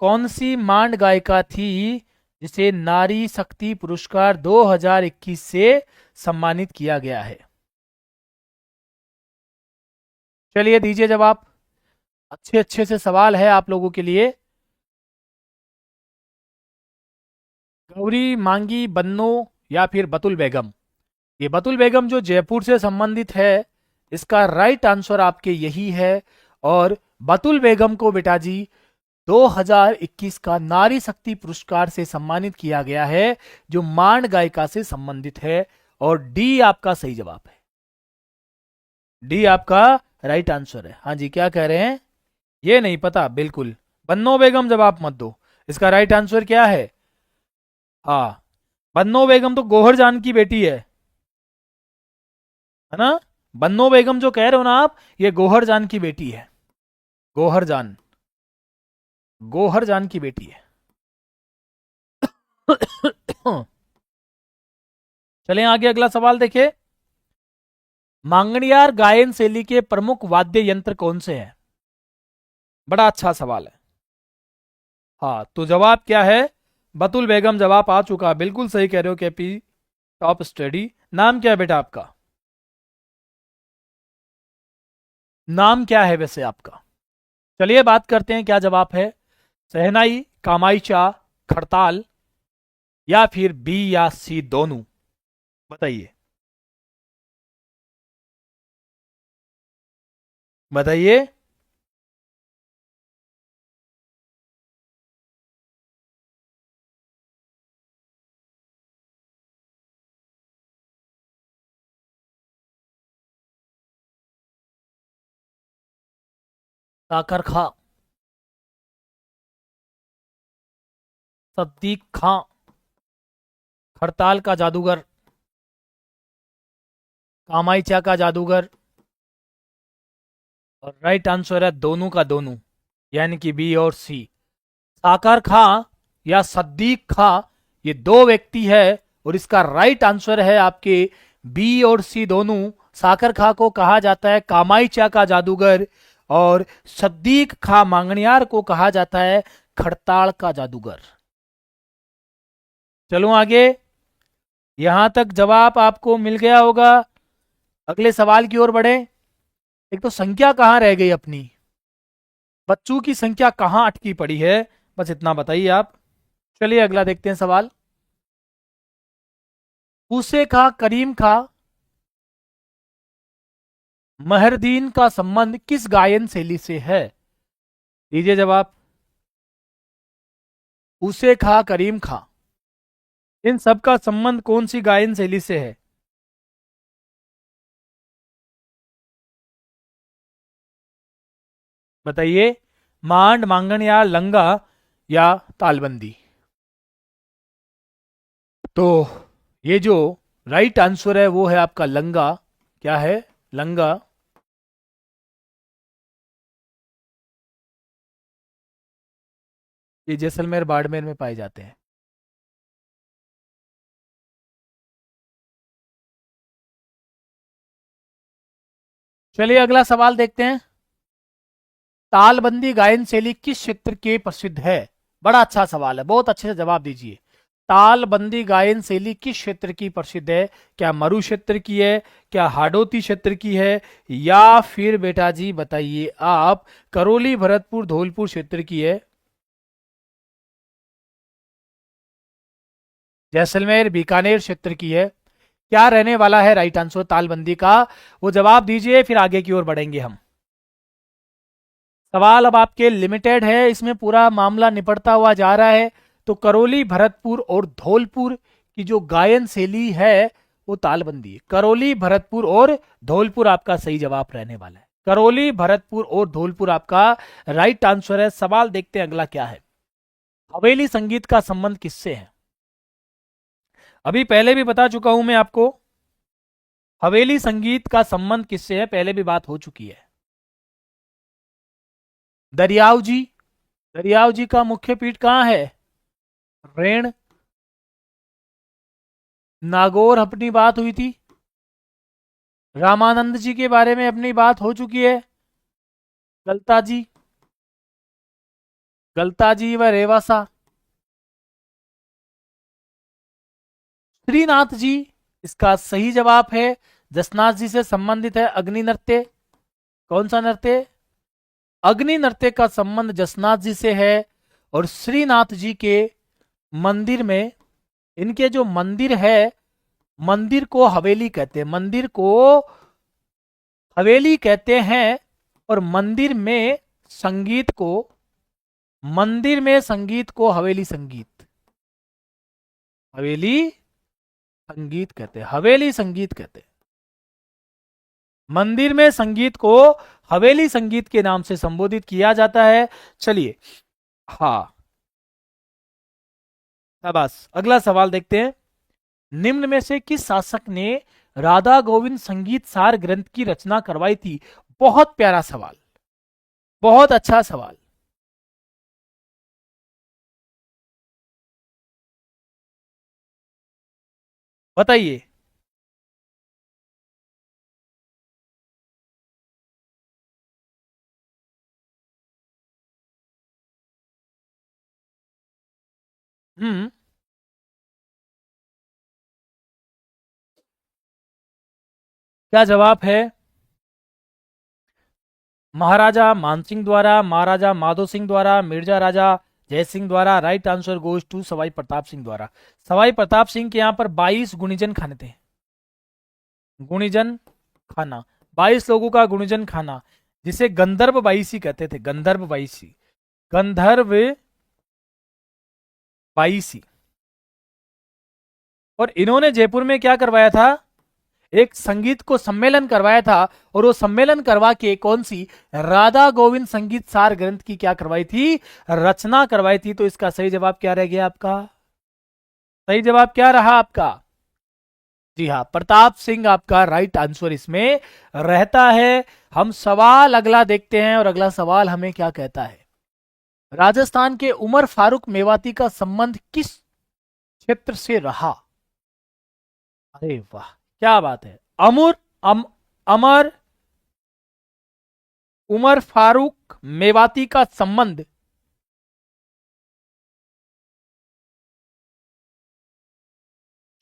कौन सी मांड गायिका थी जिसे नारी शक्ति पुरस्कार 2021 से सम्मानित किया गया है? चलिए दीजिए जवाब। अच्छे अच्छे से सवाल है आप लोगों के लिए। गौरी, मांगी, बन्नो या फिर बतुल बेगम? ये बतुल बेगम जो जयपुर से संबंधित है, इसका राइट आंसर आपके यही है। और बतुल बेगम को बेटा जी 2021 का नारी शक्ति पुरस्कार से सम्मानित किया गया है, जो मांड गायिका से संबंधित है। और डी आपका सही जवाब है। डी आपका राइट आंसर है। हाँ जी, क्या कह रहे हैं? ये नहीं पता बिल्कुल। बन्नो बेगम जवाब मत दो, इसका राइट आंसर क्या है? हाँ, बन्नो बेगम तो गौहर जान की बेटी है ना? बन्नो बेगम जो कह रहे हो ना आप, ये गौहर जान की बेटी है। गौहर जान, गौहर जान की बेटी है। चलें आगे, अगला सवाल देखिए। मांगणियार गायन शैली के प्रमुख वाद्य यंत्र कौन से हैं? बड़ा अच्छा सवाल है। हाँ, तो जवाब क्या है? बतुल बेगम जवाब आ चुका, बिल्कुल सही कह रहे हो केपी टॉप स्टडी। नाम क्या है बेटा आपका? नाम क्या है वैसे आपका? चलिए बात करते हैं क्या जवाब है। सहनाई, कामायचा, खड़ताल, या फिर बी या सी दोनों? बताइए, बताइए। साकर खां, सद्दीक खां, हड़ताल का जादूगर, कामायचा का जादूगर, और राइट आंसर है दोनों का दोनों, यानी कि बी और सी। साकर खां या सद्दीक खां, ये दो व्यक्ति है, और इसका राइट आंसर है आपके बी और सी दोनों। साकर खां को कहा जाता है कामायचा का जादूगर, और सद्दीक खां मांगणियार को कहा जाता है खड़ताल का जादूगर। चलो आगे, यहां तक जवाब आपको मिल गया होगा। अगले सवाल की ओर बढ़े। एक तो संख्या कहाँ रह गई अपनी, बच्चों की संख्या कहाँ अटकी पड़ी है, बस इतना बताइए आप। चलिए अगला देखते हैं सवाल। मूसे खां, करीम खां, महरदीन का संबंध किस गायन शैली से है? दीजिए जवाब। मूसे खां, करीम खां, इन सब का संबंध कौन सी गायन शैली से है? बताइए। मांड, मांगण या लंगा, या तालबंदी? तो ये जो राइट आंसर है वो है आपका लंगा। क्या है? लंगा। ये जैसलमेर बाड़मेर में पाए जाते हैं। चलिए अगला सवाल देखते हैं। तालबंदी गायन शैली किस क्षेत्र के प्रसिद्ध है? बड़ा अच्छा सवाल है, बहुत अच्छे से जवाब दीजिए। तालबंदी गायन शैली किस क्षेत्र की प्रसिद्ध है? क्या मरु क्षेत्र की है, क्या हाडोती क्षेत्र की है, या फिर बेटा जी बताइए आप करौली, भरतपुर, धौलपुर क्षेत्र की है? जैसलमेर, बीकानेर क्षेत्र की है। क्या रहने वाला है राइट आंसर तालबंदी का? वो जवाब दीजिए, फिर आगे की ओर बढ़ेंगे हम। सवाल अब आपके लिमिटेड है, इसमें पूरा मामला निपटता हुआ जा रहा है। तो करौली, भरतपुर और धौलपुर की जो गायन शैली है वो तालबंदी है। करौली, भरतपुर और धौलपुर आपका सही जवाब रहने वाला है। करौली, भरतपुर और धौलपुर आपका राइट आंसर है। सवाल देखते हैं अगला क्या है। हवेली संगीत का संबंध किससे है? अभी पहले भी बता चुका हूं मैं आपको, हवेली संगीत का संबंध किससे है, पहले भी बात हो चुकी है। दरियाव जी, दरियाव जी का मुख्य पीठ कहाँ है? रेण। नागौर अपनी बात हुई थी। रामानंद जी के बारे में अपनी बात हो चुकी है। गलता जी, गलता जी व रेवासा। श्रीनाथ जी, इसका सही जवाब है। जसनाथ जी से संबंधित है अग्नि नृत्य। कौन सा नृत्य? अग्नि नृत्य का संबंध जसनाथ जी से है। और श्रीनाथ जी के मंदिर में, इनके जो मंदिर है, मंदिर को हवेली कहते हैं, मंदिर को हवेली कहते हैं। और मंदिर में संगीत को, मंदिर में संगीत को हवेली संगीत, हवेली संगीत कहते हैं, हवेली संगीत कहते हैं। मंदिर में संगीत को हवेली संगीत के नाम से संबोधित किया जाता है? चलिए, हाँ, शाबाश। अगला सवाल देखते हैं। निम्न में से किस शासक ने राधा गोविंद संगीत सार ग्रंथ की रचना करवाई थी? बहुत प्यारा सवाल, बहुत अच्छा सवाल। बताइए। हम्म। क्या जवाब है? महाराजा मानसिंह द्वारा, महाराजा माधो सिंह द्वारा, मिर्जा राजा जय सिंह द्वारा। Right answer goes to Sawai Pratap Singh द्वारा। सवाई प्रताप सिंह के यहाँ पर 22 गुणीजन खाने थे। गुणीजन खाना, 22 लोगों का गुणीजन खाना, जिसे गंधर्व बाईसी कहते थे। गंधर्व बाईसी, गंधर्व बाईसी। और इन्होंने जयपुर में क्या करवाया था? एक संगीत को सम्मेलन करवाया था। और वो सम्मेलन करवा के कौन सी? राधा गोविंद संगीत सार ग्रंथ की क्या करवाई थी? रचना करवाई थी। तो इसका सही जवाब क्या रह गया आपका? सही जवाब क्या रहा आपका? जी हाँ, प्रताप सिंह आपका राइट आंसर इसमें रहता है। हम सवाल अगला देखते हैं, और अगला सवाल हमें क्या कहता है। राजस्थान के उमर फारूक मेवाती का संबंध किस क्षेत्र से रहा? अरे वाह, क्या बात है। अमर अम, अमर उमर फारूक मेवाती का संबंध,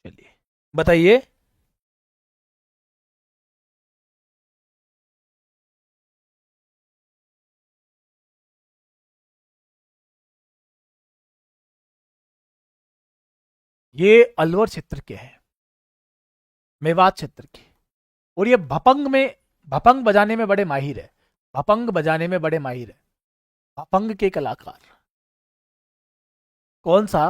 चलिए बताइए। ये अलवर क्षेत्र के हैं, मेवात क्षेत्र के। और ये भपंग में, भपंग बजाने में बड़े माहिर है। भपंग बजाने में बड़े माहिर है। भपंग के कलाकार। कौन सा?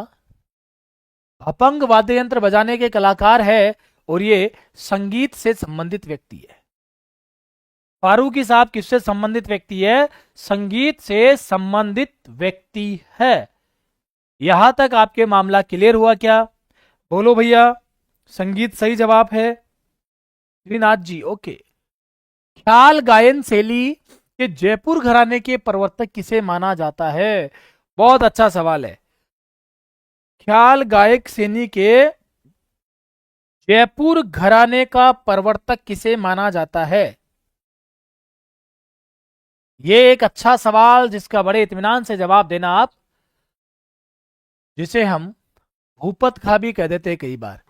भपंग वाद्य यंत्र बजाने के कलाकार है। और ये संगीत से संबंधित व्यक्ति है। फारूकी साहब किससे संबंधित व्यक्ति है? संगीत से संबंधित व्यक्ति है। यहां तक आपके मामला क्लियर हुआ क्या? बोलो भैया। संगीत सही जवाब है। श्रीनाथ जी ओके। ख्याल गायन शैली के जयपुर घराने के प्रवर्तक किसे माना जाता है? बहुत अच्छा सवाल है। ख्याल गायक श्रेणी के जयपुर घराने का प्रवर्तक किसे माना जाता है? ये एक अच्छा सवाल, जिसका बड़े इत्मीनान से जवाब देना आप, जिसे हम भूपत खां भी कह देते हैं कई बार।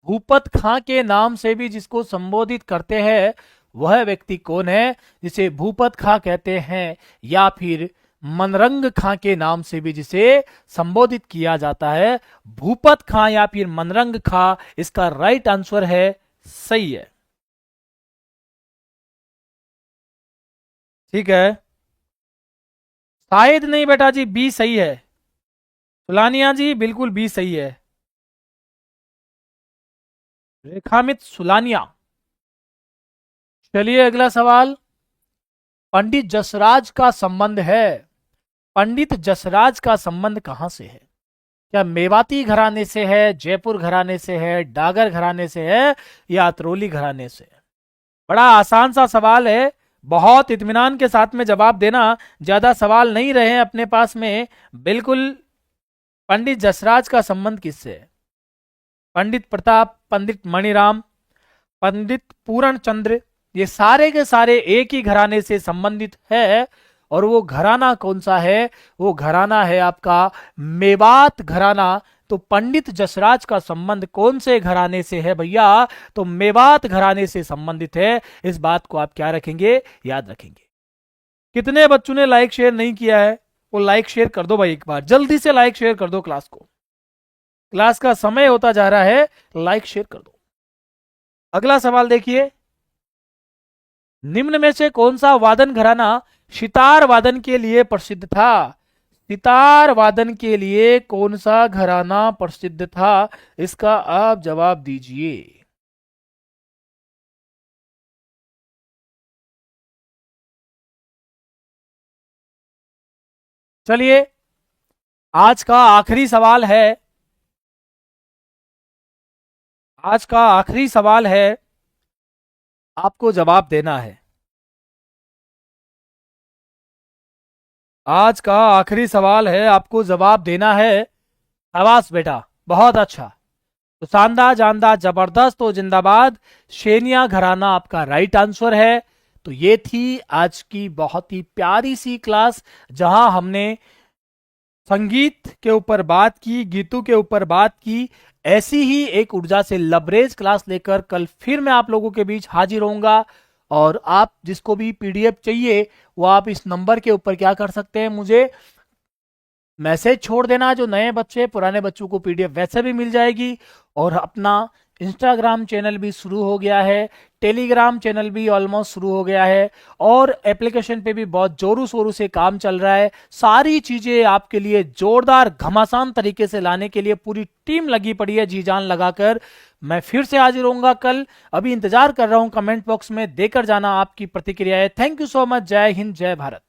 भूपत खां के नाम से भी जिसको संबोधित करते हैं, वह व्यक्ति कौन है जिसे भूपत खां कहते हैं? या फिर मनरंग खां के नाम से भी जिसे संबोधित किया जाता है? भूपत खां या फिर मनरंग खां, इसका राइट आंसर है। सही है। ठीक है। शायद नहीं बेटा जी, बी सही है। सुलानिया जी बिल्कुल बी सही है। रेखामित सुलानिया। चलिए अगला सवाल। पंडित जसराज का संबंध है, पंडित जसराज का संबंध कहां से है? क्या मेवाती घराने से है, जयपुर घराने से है, डागर घराने से है, या अतरोली घराने से है? बड़ा आसान सा सवाल है। बहुत इत्मीनान के साथ में जवाब देना। ज्यादा सवाल नहीं रहे अपने पास में। बिल्कुल। पंडित जसराज का संबंध किससे है? पंडित प्रताप, पंडित मणिराम, पंडित पूर्ण चंद्र, ये सारे के सारे एक ही घराने से संबंधित है। और वो घराना कौन सा है? वो घराना है आपका मेवात घराना। तो पंडित जसराज का संबंध कौन से घराने से है भैया? तो मेवात घराने से संबंधित है। इस बात को आप क्या रखेंगे? याद रखेंगे। कितने बच्चों ने लाइक शेयर नहीं किया है? वो लाइक शेयर कर दो भाई, एक बार जल्दी से लाइक शेयर कर दो क्लास को। क्लास का समय होता जा रहा है, लाइक शेयर कर दो। अगला सवाल देखिए। निम्न में से कौन सा वादन घराना सितार वादन के लिए प्रसिद्ध था? सितार वादन के लिए कौन सा घराना प्रसिद्ध था? इसका आप जवाब दीजिए। चलिए, आज का आखिरी सवाल है। आज का आखिरी सवाल है, आपको जवाब देना है। आज का आखिरी सवाल है, आपको जवाब देना है। शाबाश बेटा, बहुत अच्छा। तो शानदार, जानदार, जबरदस्त और जिंदाबाद। शेनिया घराना आपका राइट आंसर है। तो ये थी आज की बहुत ही प्यारी सी क्लास, जहां हमने संगीत के ऊपर बात की, गीतों के ऊपर बात की। ऐसी ही एक ऊर्जा से लबरेज क्लास लेकर कल फिर मैं आप लोगों के बीच हाजिर होऊंगा। और आप जिसको भी पीडीएफ चाहिए, वो आप इस नंबर के ऊपर क्या कर सकते हैं, मुझे मैसेज छोड़ देना। जो नए बच्चे, पुराने बच्चों को पीडीएफ वैसे भी मिल जाएगी। और अपना इंस्टाग्राम चैनल भी शुरू हो गया है, टेलीग्राम चैनल भी ऑलमोस्ट शुरू हो गया है, और एप्लीकेशन पे भी बहुत जोरों शोरों से काम चल रहा है। सारी चीजें आपके लिए जोरदार घमासान तरीके से लाने के लिए पूरी टीम लगी पड़ी है, जी जान लगाकर। मैं फिर से हाजिर होऊंगा कल। अभी इंतजार कर रहा हूं, कमेंट बॉक्स में देकर जाना आपकी प्रतिक्रियाएं। Thank you so much. जय हिंद, जय भारत।